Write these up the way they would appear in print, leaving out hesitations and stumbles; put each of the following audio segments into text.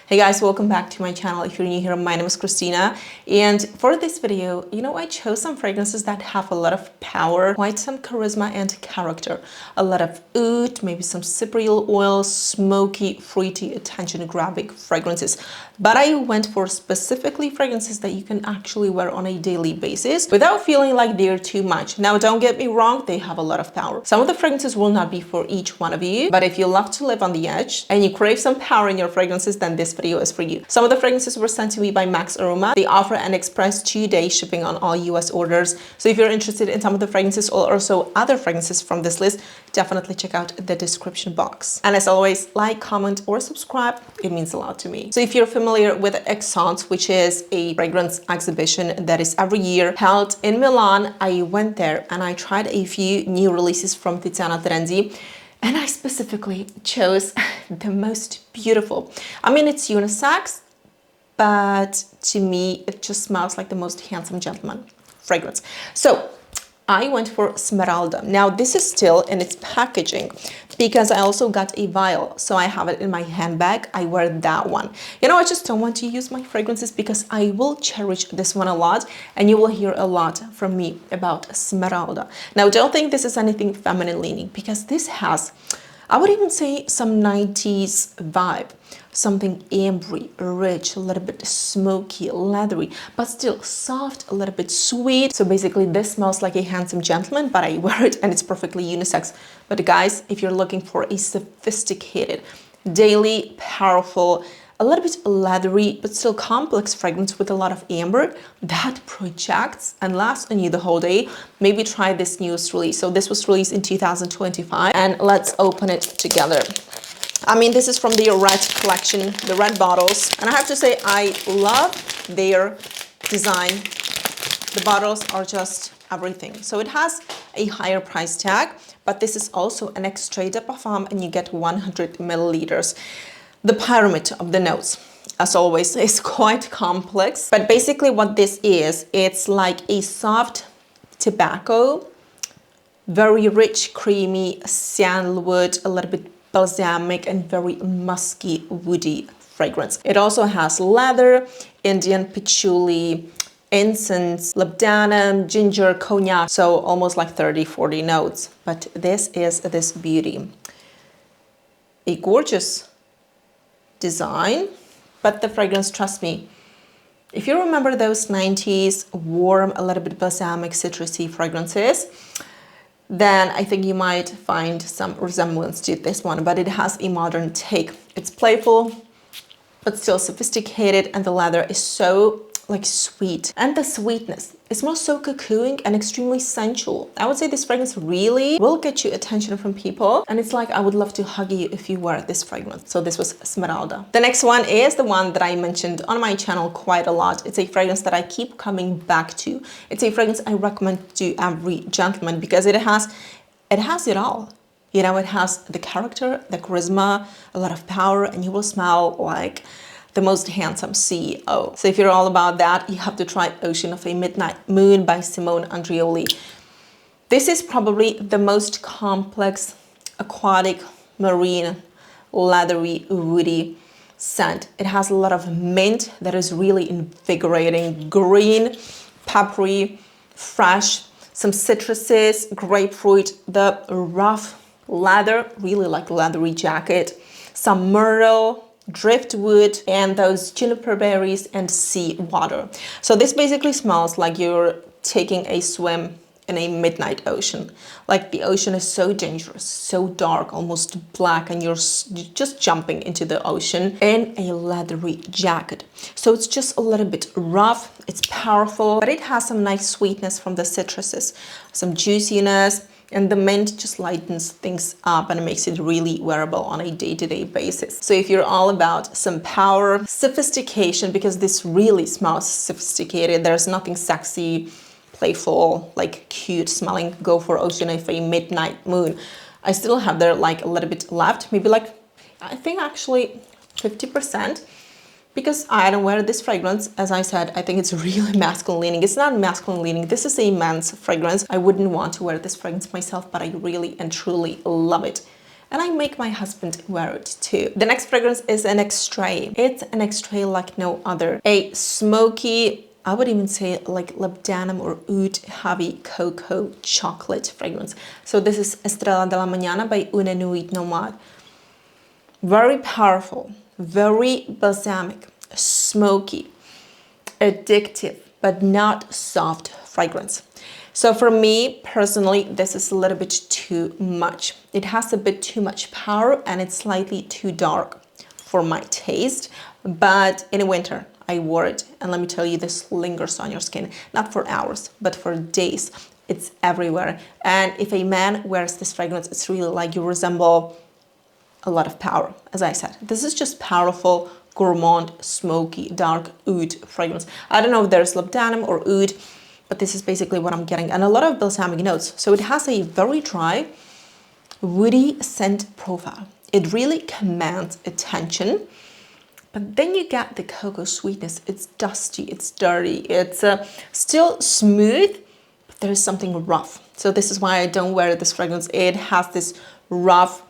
Hey guys, welcome back to my channel. If you're new here, my name is Christina, and for this video, I chose some fragrances that have a lot of power, quite some charisma and character, a lot of oud, maybe some cypriol oil, smoky, fruity, attention-grabbing fragrances. But I went for specifically fragrances that you can actually wear on a daily basis without feeling like they're too much. Now, don't get me wrong, they have a lot of power. Some of the fragrances will not be for each one of you, but if you love to live on the edge and you crave some power in your fragrances, then this video is for you. Some of the fragrances were sent to me by Max Aroma. They offer an express 2-day shipping on all US orders. So if you're interested in some of the fragrances or also other fragrances from this list, definitely check out the description box. And as always, like, comment, or subscribe. It means a lot to me. So if you're familiar with ENCENS, which is a fragrance exhibition that is every year held in Milan, I went there and I tried a few new releases from TIZIANA TERENZI. And I specifically chose the most beautiful. I mean, it's unisex, but to me, it just smells like the most handsome gentleman fragrance. So I went for SMERALDA. Now, this is still in its packaging because I also got a vial. So I have it in my handbag. I wear that one. I just don't want to use my fragrances because I will cherish this one a lot, and you will hear a lot from me about SMERALDA. Now, don't think this is anything feminine leaning because this has, I would even say, some 90s vibe. Something ambery, rich, a little bit smoky, leathery, but still soft, a little bit sweet. So basically this smells like a handsome gentleman, but I wear it and it's perfectly unisex. But guys, if you're looking for a sophisticated, daily, powerful, a little bit leathery, but still complex fragrance with a lot of amber that projects and lasts on you the whole day, maybe try this newest release. So this was released in 2025, and let's open it together. I mean, this is from their red collection, the red bottles. And I have to say, I love their design. The bottles are just everything. So it has a higher price tag, but this is also an extrait de parfum, and you get 100 milliliters. The pyramid of the notes, as always, is quite complex. But basically what this is, it's like a soft tobacco, very rich, creamy sandalwood, a little bit balsamic and very musky, woody fragrance. It also has leather, Indian patchouli, incense, labdanum, ginger, cognac, so almost like 30-40 notes. But this is this beauty. A gorgeous design, but the fragrance, trust me, if you remember those 90s warm, a little bit balsamic, citrusy fragrances, then I think you might find some resemblance to this one, but it has a modern take. It's playful, but still sophisticated, and the leather is so sweet. And the sweetness, it smells so cocooning and extremely sensual. I would say this fragrance really will get you attention from people, and it's like I would love to hug you if you wear this fragrance. So this was SMERALDA. The next one is the one that I mentioned on my channel quite a lot. It's a fragrance that I keep coming back to. It's a fragrance I recommend to every gentleman because it has it all. It has the character, the charisma, a lot of power, and you will smell like the most handsome CEO. So if you're all about that, you have to try Ocean of a Midnight Moon by Simone Andreoli. This is probably the most complex, aquatic, marine, leathery, woody scent. It has a lot of mint that is really invigorating, green, peppery, fresh, some citruses, grapefruit, the rough leather, really like leathery jacket, some myrtle, driftwood, and those juniper berries and sea water. So this basically smells like you're taking a swim in a midnight ocean. Like the ocean is so dangerous, so dark, almost black, and you're just jumping into the ocean in a leathery jacket. So it's just a little bit rough, it's powerful, but it has some nice sweetness from the citruses, some juiciness, and the mint just lightens things up and makes it really wearable on a day-to-day basis. So if you're all about some power, sophistication, because this really smells sophisticated, there's nothing sexy, playful, cute smelling, go for Ocean of a Midnight Moon. I still have there a little bit left, maybe I think actually 50%. Because I don't wear this fragrance, as I said, I think it's really masculine leaning. It's not masculine leaning, this is a men's fragrance. I wouldn't want to wear this fragrance myself, but I really and truly love it. and I make my husband wear it too. The next fragrance is an extrait. It's an extrait like no other. A smoky, I would even say like labdanum or oud heavy cocoa chocolate fragrance. So this is Estrella de la Mañana by Una Nuit Nomad. Very powerful, very balsamic, smoky, addictive, but not soft fragrance. So for me personally, this is a little bit too much. It has a bit too much power and it's slightly too dark for my taste. But in winter, I wore it, and let me tell you, this lingers on your skin, not for hours, but for days. It's everywhere. And if a man wears this fragrance, it's really like you resemble a lot of power. As I said, this is just powerful, gourmand, smoky, dark oud fragrance. I don't know if there's labdanum or oud, but this is basically what I'm getting. And a lot of balsamic notes. So it has a very dry, woody scent profile. It really commands attention. But then you get the cocoa sweetness. It's dusty, it's dirty, it's still smooth, but there is something rough. So this is why I don't wear this fragrance. It has this rough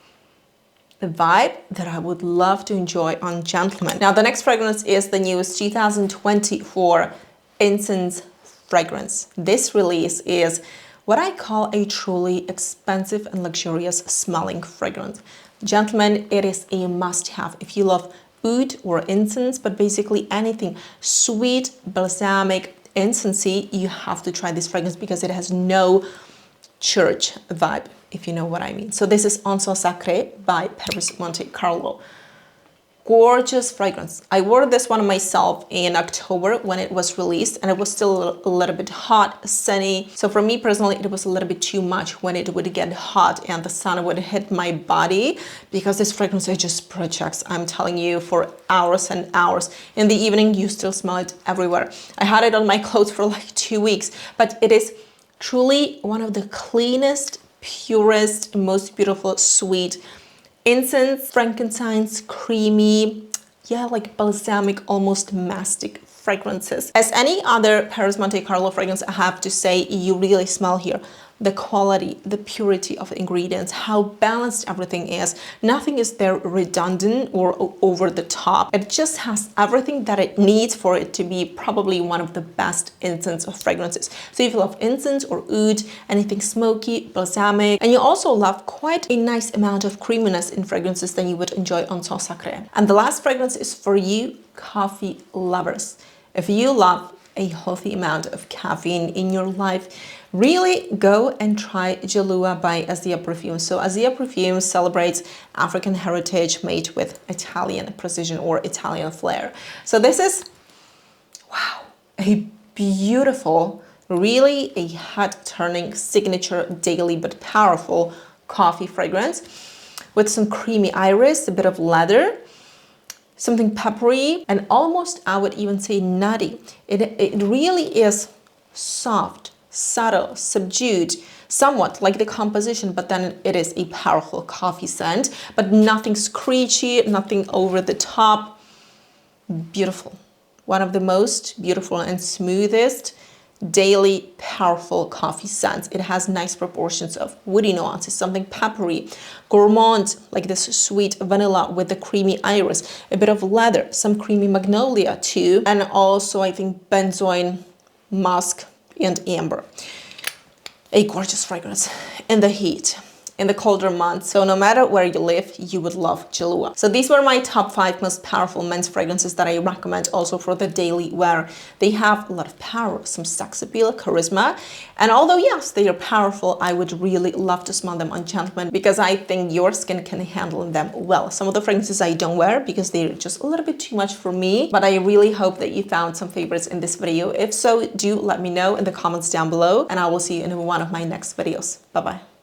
vibe that I would love to enjoy on gentlemen. Now the next fragrance is the newest 2024 ENCENS fragrance. This release is what I call a truly expensive and luxurious smelling fragrance. Gentlemen, it is a must-have if you love oud or incense, but basically anything sweet, balsamic, incensey, you have to try this fragrance because it has no church vibe, if you know what I mean. So this is SACRE by PERRIS Monte Carlo. Gorgeous fragrance. I wore this one myself in October when it was released, and it was still a little bit hot, sunny. So for me personally, it was a little bit too much when it would get hot and the sun would hit my body, because this fragrance, it just projects, I'm telling you, for hours and hours. In the evening, you still smell it everywhere. I had it on my clothes for like 2 weeks, but it is truly one of the cleanest, purest, most beautiful, sweet incense, frankincense, creamy, yeah, like balsamic, almost mastic fragrances. As any other PERRIS Monte Carlo fragrance, I have to say, you really smell here the quality, the purity of the ingredients, how balanced everything is. Nothing is there redundant or over the top. It just has everything that it needs for it to be probably one of the best incense of fragrances. So if you love incense or oud, anything smoky, balsamic, and you also love quite a nice amount of creaminess in fragrances, then you would enjoy ENCENS SACRE. And the last fragrance is for you coffee lovers. If you love a healthy amount of caffeine in your life, really go and try JALUA by AZYA Perfumes. So AZYA Perfumes celebrates African heritage made with Italian precision or Italian flair. So this is, wow, a beautiful, really a head-turning signature daily but powerful coffee fragrance with some creamy iris, a bit of leather, something peppery, and almost, I would even say, nutty. It really is soft, subtle, subdued, somewhat like the composition, but then it is a powerful coffee scent, but nothing screechy, nothing over the top. Beautiful. One of the most beautiful and smoothest daily powerful coffee scents. It has nice proportions of woody nuances, something peppery, gourmand, like this sweet vanilla with the creamy iris, a bit of leather, some creamy magnolia too, and also I think benzoin, musk, and amber. A gorgeous fragrance in the heat, in the colder months. So no matter where you live, you would love JALUA. So these were my top 5 most powerful men's fragrances that I recommend also for the daily wear. They have a lot of power, some sex appeal, charisma. And although yes, they are powerful, I would really love to smell them on gentlemen because I think your skin can handle them well. Some of the fragrances I don't wear because they're just a little bit too much for me, but I really hope that you found some favorites in this video. If so, do let me know in the comments down below, and I will see you in one of my next videos. Bye-bye.